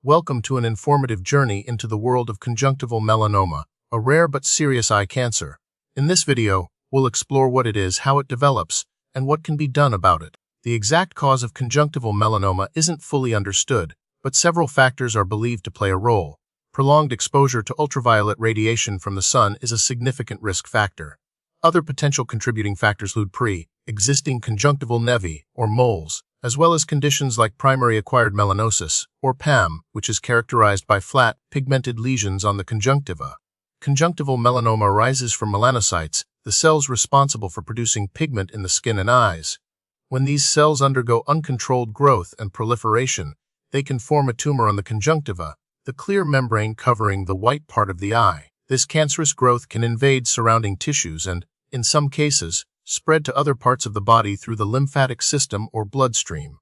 Welcome to an informative journey into the world of conjunctival melanoma, a rare but serious eye cancer. In this video, we'll explore what it is, how it develops, and what can be done about it. The exact cause of conjunctival melanoma isn't fully understood, but several factors are believed to play a role. Prolonged exposure to ultraviolet radiation from the sun is a significant risk factor. Other potential contributing factors include pre-existing conjunctival nevi, or moles, as well as conditions like primary acquired melanosis, or PAM, which is characterized by flat, pigmented lesions on the conjunctiva. Conjunctival melanoma arises from melanocytes, the cells responsible for producing pigment in the skin and eyes. When these cells undergo uncontrolled growth and proliferation, they can form a tumor on the conjunctiva, the clear membrane covering the white part of the eye. This cancerous growth can invade surrounding tissues and, in some cases, spread to other parts of the body through the lymphatic system or bloodstream.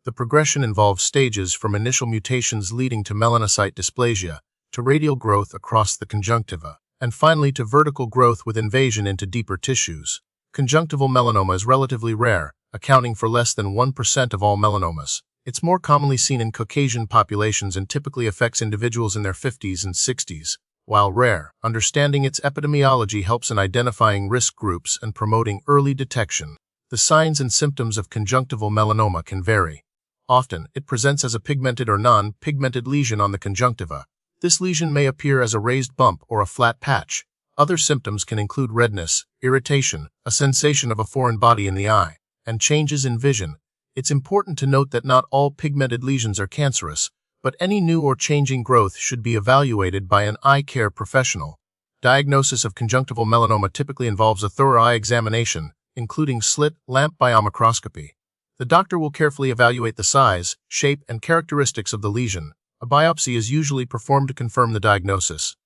The progression involves stages from initial mutations leading to melanocyte dysplasia, to radial growth across the conjunctiva, and finally to vertical growth with invasion into deeper tissues. Conjunctival melanoma is relatively rare, accounting for less than 1% of all melanomas. It's more commonly seen in Caucasian populations and typically affects individuals in their 50s and 60s. While rare, understanding its epidemiology helps in identifying risk groups and promoting early detection. The signs and symptoms of conjunctival melanoma can vary. Often, it presents as a pigmented or non-pigmented lesion on the conjunctiva. This lesion may appear as a raised bump or a flat patch. Other symptoms can include redness, irritation, a sensation of a foreign body in the eye, and changes in vision. It's important to note that not all pigmented lesions are cancerous, but any new or changing growth should be evaluated by an eye care professional. Diagnosis of conjunctival melanoma typically involves a thorough eye examination, including slit lamp biomicroscopy. The doctor will carefully evaluate the size, shape, and characteristics of the lesion. A biopsy is usually performed to confirm the diagnosis.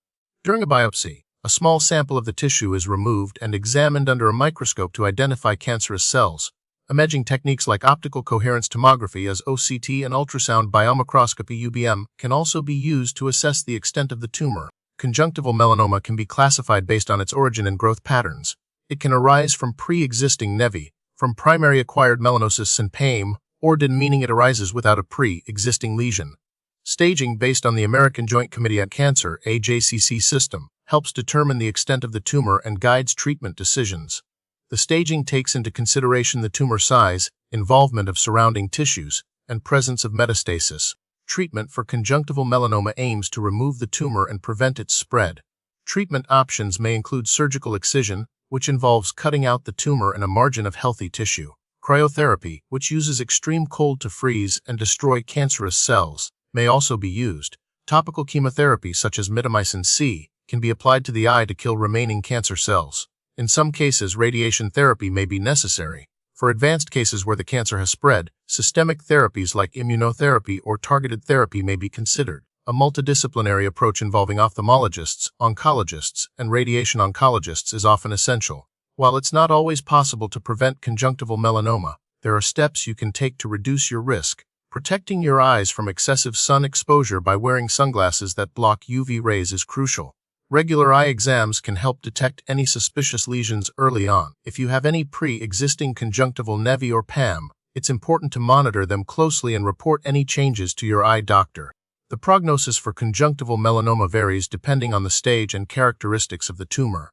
During a biopsy, a small sample of the tissue is removed and examined under a microscope to identify cancerous cells. Imaging techniques like optical coherence tomography as OCT and ultrasound biomicroscopy UBM can also be used to assess the extent of the tumor. Conjunctival melanoma can be classified based on its origin and growth patterns. It can arise from pre-existing nevi, from primary acquired melanosis and PAM, or meaning it arises without a pre-existing lesion. Staging based on the American Joint Committee on Cancer (AJCC) system helps determine the extent of the tumor and guides treatment decisions. The staging takes into consideration the tumor size, involvement of surrounding tissues, and presence of metastasis. Treatment for conjunctival melanoma aims to remove the tumor and prevent its spread. Treatment options may include surgical excision, which involves cutting out the tumor and a margin of healthy tissue. Cryotherapy, which uses extreme cold to freeze and destroy cancerous cells, may also be used. Topical chemotherapy such as mitomycin C can be applied to the eye to kill remaining cancer cells. In some cases, radiation therapy may be necessary. For advanced cases where the cancer has spread, systemic therapies like immunotherapy or targeted therapy may be considered. A multidisciplinary approach involving ophthalmologists, oncologists, and radiation oncologists is often essential. While it's not always possible to prevent conjunctival melanoma, there are steps you can take to reduce your risk. Protecting your eyes from excessive sun exposure by wearing sunglasses that block UV rays is crucial. Regular eye exams can help detect any suspicious lesions early on. If you have any pre-existing conjunctival nevi or PAM, it's important to monitor them closely and report any changes to your eye doctor. The prognosis for conjunctival melanoma varies depending on the stage and characteristics of the tumor.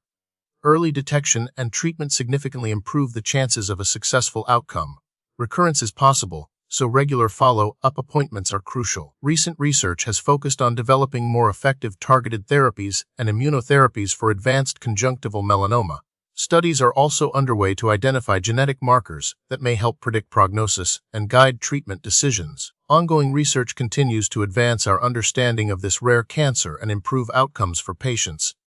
Early detection and treatment significantly improve the chances of a successful outcome. Recurrence is possible, so regular follow-up appointments are crucial. Recent research has focused on developing more effective targeted therapies and immunotherapies for advanced conjunctival melanoma. Studies are also underway to identify genetic markers that may help predict prognosis and guide treatment decisions. Ongoing research continues to advance our understanding of this rare cancer and improve outcomes for patients.